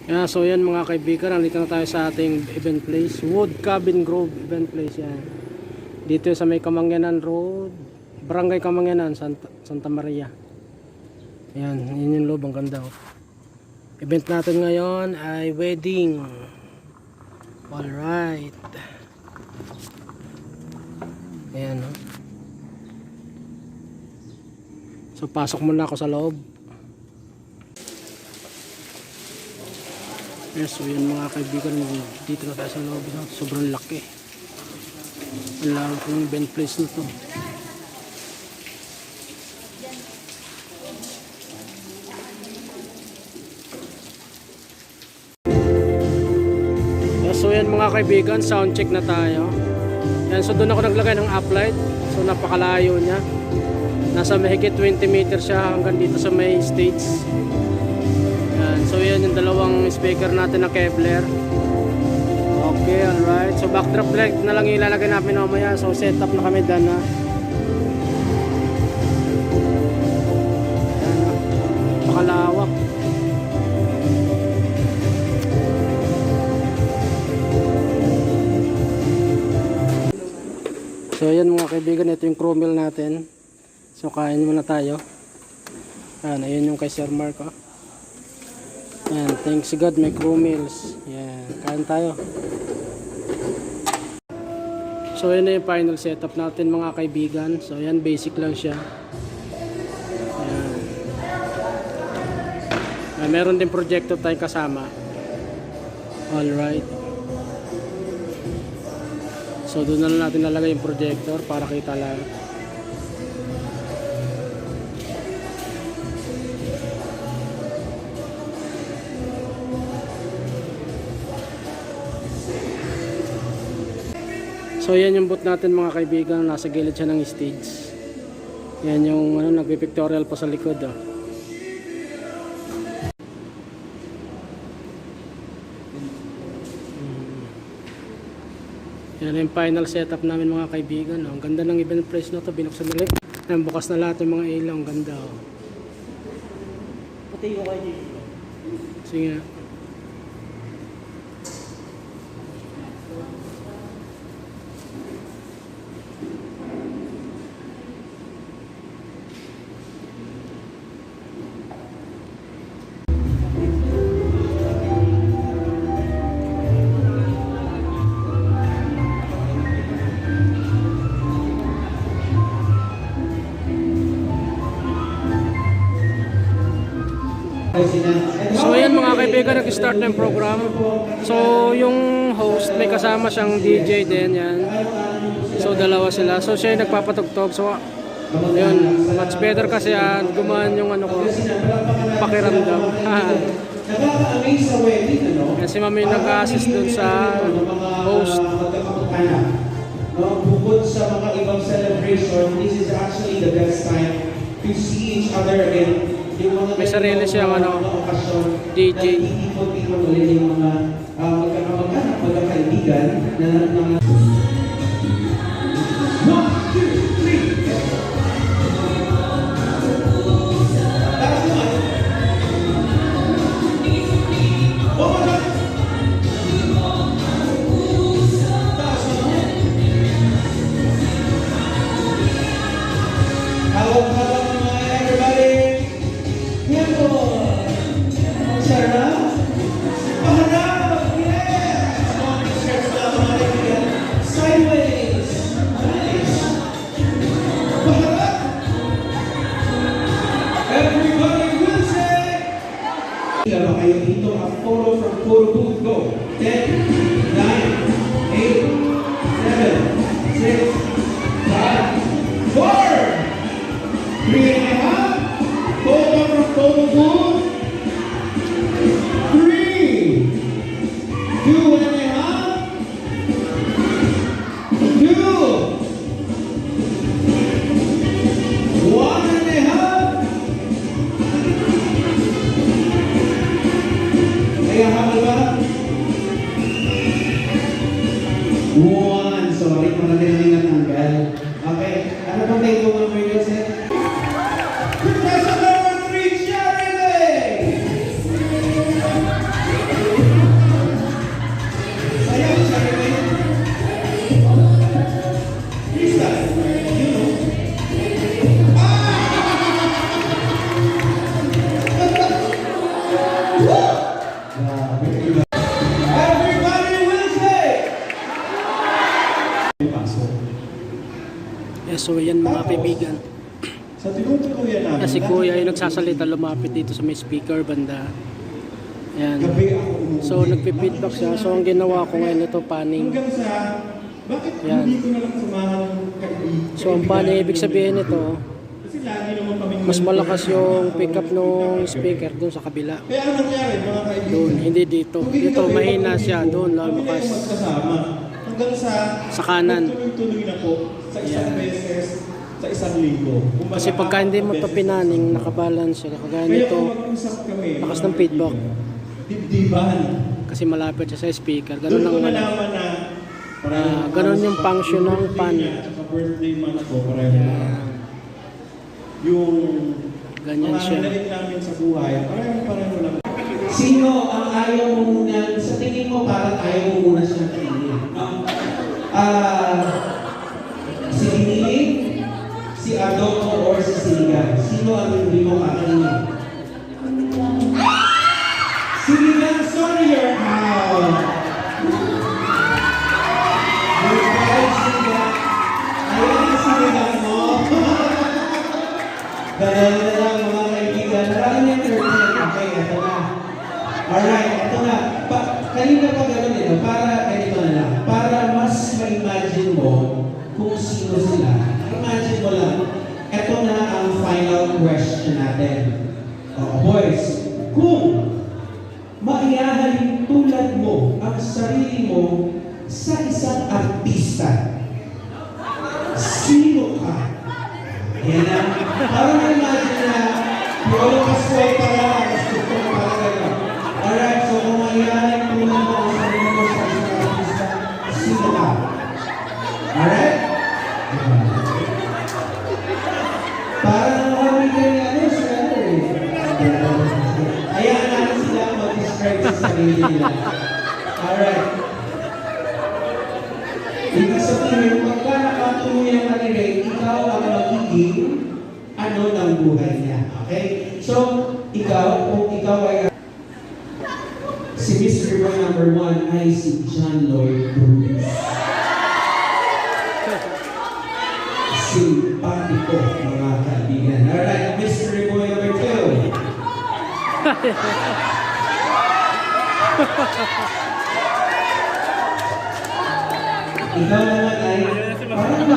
Yeah, so yan mga kaibigan, nandito na tayo sa ating event place, Wood Cabin Grove event place yan. Dito sa may Kamangyanan Road, Barangay Kamangyanan, Santa Maria. Yan, yun yung loob, ang ganda oh. Event natin ngayon ay wedding. Alright. Ayan oh. So pasok muna ako sa loob. Yes, so yan mga kaibigan, dito na tayo sa loob, no? Sobrang laki. Ang laki po yung event place na to. Yes, so yan mga kaibigan, sound check na tayo. Yan, so doon ako naglagay ng uplight. So napakalayo niya. Nasa mahigit 20 meters siya hanggang dito sa may stage. So yan yung dalawang speaker natin na Kevlar. Okay, alright. So backdrop light na lang ilalagay namin mamaya. So set up na kami dyan na. Yan na. Pakalawak. So yan mga kaibigan, ito yung chromel natin. So kain muna tayo. Yan, ayun yung kay Sir Mark oh. Yan, thanks God may crew meals. Yan, kain tayo. So yan na yung final setup natin mga kaibigan. So yan, basic lang siya. Yan. Meron din projector tayong kasama. Alright. So doon na lang natin lalagay yung projector para kita lang. So yan yung booth natin mga kaibigan, nasa gilid siya ng stage. Yan yung ano, nagpi-pictorial pa sa likod oh. Yan yung final setup namin mga kaibigan oh. Ang ganda ng event place na to, binuksan ulit. Yan, bukas na lahat yung mga ilaw, ang ganda oh. Pati yung kayo. Sige. So ayan mga kaibigan, nag-start na yung program. So yung host, may kasama siyang DJ din yan. So dalawa sila. So siya yung nagpapatugtog. So yun, much better kasi gumaan yung ano ko, pakiramdam. Yan, si Mami nag-assist dun sa host. Bukod sa mga ibang celebration, this is actually the best time to see each other again. May sarili siyang ano, DJ. Ikot-ikot ulit yung mga magkakamag-anak, magkakaibigan na mga... 1, 2, 3! Taas naman! Bumaba! Taas naman! Hawak-hawak mga everybody! Yan po! Ang sarap! Paharap! Yes! Sideways! Nice! Paharap! Everybody will say! Ilan ba kayo dito? A photo from photo booth. Go! 10, 9, 8, 7, 6, 5, 4, 3 and a half. Photo from photo booth. 3, 2 and a half. 2, 1 and a half. Kaya habal ba? 1. Sorry, marami na natanggal. Okay, ano bang take home number yun, sir? Contestant number 3, Jeremy! Everybody will say! Pasok. Yeah, so yan mga kaibigan. Sa tinutuluyan namin, Kasi kuya yung nagsasalita, lumapit dito sa may speaker banda. Yan. gabi ako umuwi. So nagpi-feedback siya. So ang ginawa ko ngayon ito, panning. Hanggang sa, bakit Yan. hindi ko na lang samahan ng kaibigan? So ang panning, ibig sabihin nito, Kasi lagi naman kami mas malakas yung pickup ng speaker doon sa kabila. Kaya ano nangyari, mga kaibigan? Doon, hindi dito. Dito mahina siya, doon lumakas. Magkasama. Hanggang Sa kanan. tuloy-tuloy na po sa isang Yan. beses, sa isang linggo. Kumbaga, Kasi pagka hindi mo ito pinaning, nakabalance siya. Kagaya Kaya nito, kung mag-usap kami, lakas mga ng feedback. kaibigan, dibdiban. Kasi malapit siya sa speaker. Doon Ganun ko ang nalaman na ganun yung function ng pan. Sa birthday man ako, pareho. Yung Ganyan mga siya. highlight namin sa buhay, pareho lang. Sino ang ayaw mo muna, sa tingin mo parang ayaw mo muna siyang kainin? Si Nining, si Adolfo, or si Siligan? Sino ang hindi mo kakainin? Siligan, sorry your house. Goodbye, Siligan. Ayan ang Siligan mo. Dalawa na lang mga kaibigan. Marami yung 30. Okay, ito na. Alright, ito na. Kanina pa gano'n eh, no? Para ganito na lang. Para mas ma-imagine mo kung sino sila. Imagine mo lang. Ito na ang final question natin. Boys, kung maiahalin tulad mo ang sarili mo sa isang artista, sino ka? Ayan na. Parang na-imagine na Piolo Pascual para gusto ko para gano'n. Alright, so kung maiahalin tulad mo ang sarili mo sa isang artista, sino ka? Alright? Parang nakawin ka ni ano, si ano eh. Hayaan natin sila mag-describe sa sarili nila. Alright. Ibig sabihin, pagka nakatuluyan ka ni Ray, ikaw ang magiging ano ng buhay niya. Okay? So, ikaw, kung ikaw ay si Mystery Boy number 1 ay si John Lloyd Cruz. Simpatiko, mga kaibigan. Alright, Mystery Boy number 2. Ikaw naman ay, parang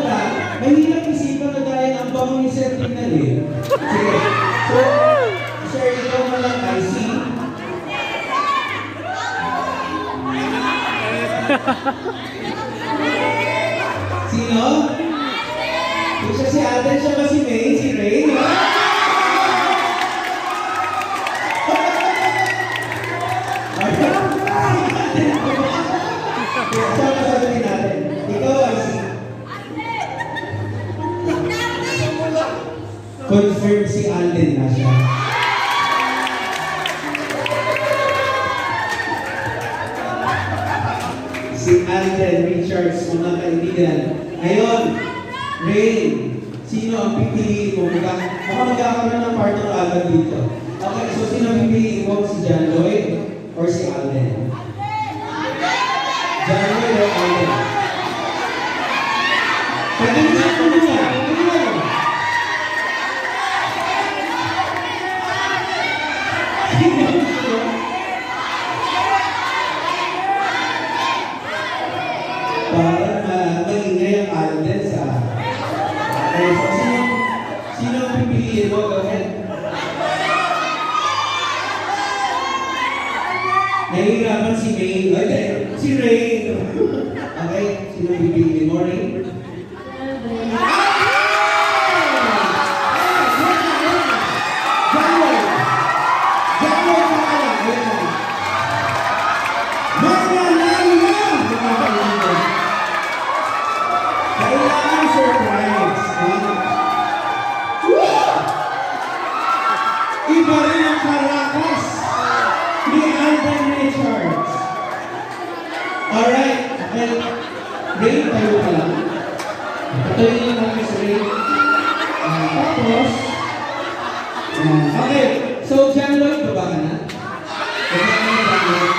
mahirap isipan na dahil ang bango ni Sir Tingnan eh. Sige. So, Sir, ikaw naman ay si... Sino? Kung siya si Alden, siya ba si May? Si Ray? Sama sagutin natin. Ikaw ay si... Confirm si Alden na siya. Si Alden Richards, mga kaibigan. Ngayon, Ray, sino ang pipiliin mo? Baka magkakaroon ng partner agad dito. Okay, so sino ang pipiliin mo? Si John Lloyd or si Alden? John Lloyd or Alden? Pag-iisip mo niya. Para maingay ang Alden sa... Okay, so sino ang pipiliin mo? Go ahead. Nahihirapan si May. Okay, si Ray. Okay, sino ang pipiliin mo, Ray? Kailangan surprise. Iba rin ang karakas ni Alden Richards. Alright. Okay. Ray, tayo ka lang. Patuloy lang namin si Ray. Tapos. Okay. So, John Lloyd, baba ka na? Baba ka na, John Lloyd.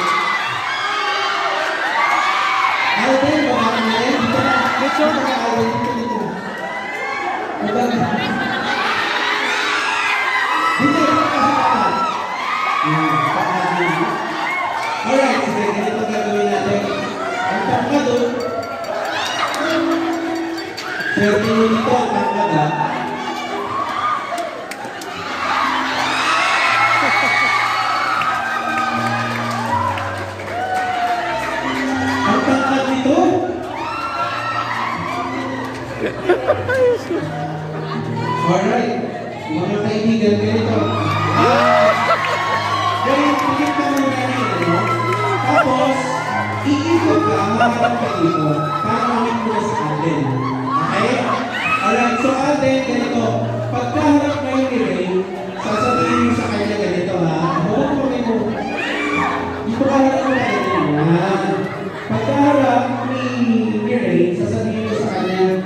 Alright, sige, ganito gagawin natin. Ang pangkado, swerte nyo dito ang pangkada. Ang pangkad nito, alright, mga kaibigan, ganito. Ganito, pikit ka muna rin, ano? Tapos, iikot ka, maharap ka dito, para mamit mo na si Alden. Okay? Alright, so Alden, ganito. Pagkaharap ngayon ni Ray, sasabihin mo sa kanya ganito, ha? Huwag mo rin mo. Dito ka harap mo ganito, ha? Pagkaharap ni Ray, sasabihin mo sa kanya,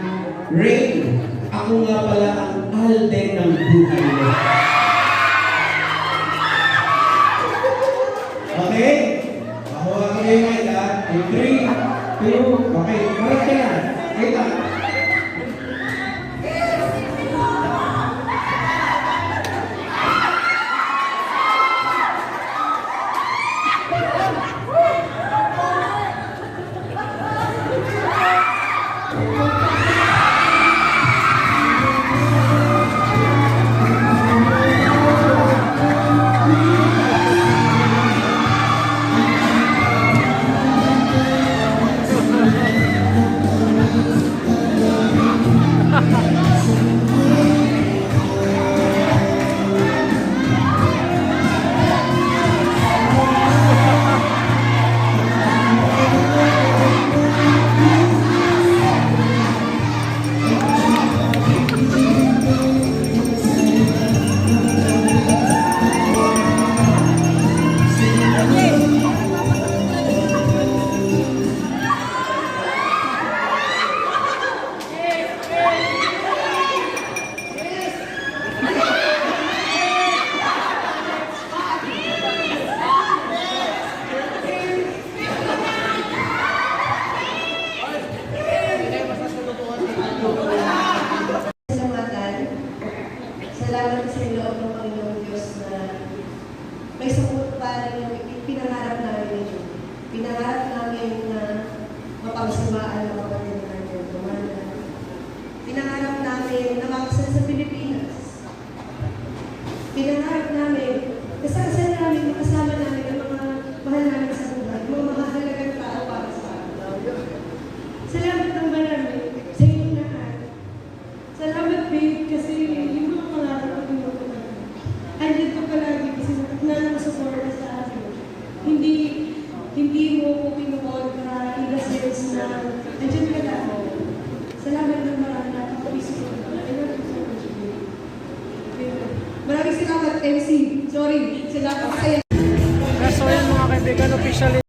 Ray, ako nga pala ang Alden ng buhay mo. Okay? Makuha ko yung mic, ha? 3, 2, okay. Marap ka na. Wait lang. Salamatan. Salamat sa loob ng Panginoong Diyos na may sakot pa rin yung pinangarap namin ito. Pinangarap namin na mapagsamaan ang kapatid namin Romana. Pinangarap namin na makasal sa Pilipinas. Pinangarap namin kasasal namin, makasama namin ang mga mahal namin sa buhay, mga mahalagang tao para sa amin. Salamat ng marami sa inyong lahat. Salamat, babe, kasi yung mga pangarap ko pinuto ka. Andyan ka palagi kasi nakasuporta sa akin. Hindi mo ko pinukontra in the sense na andyan ka lang. Salamat ng marami na kapiso ko. I love you so much, babe. Maraming salamat, MC. Sorry, salamat sa So yan mga kaibigan, officially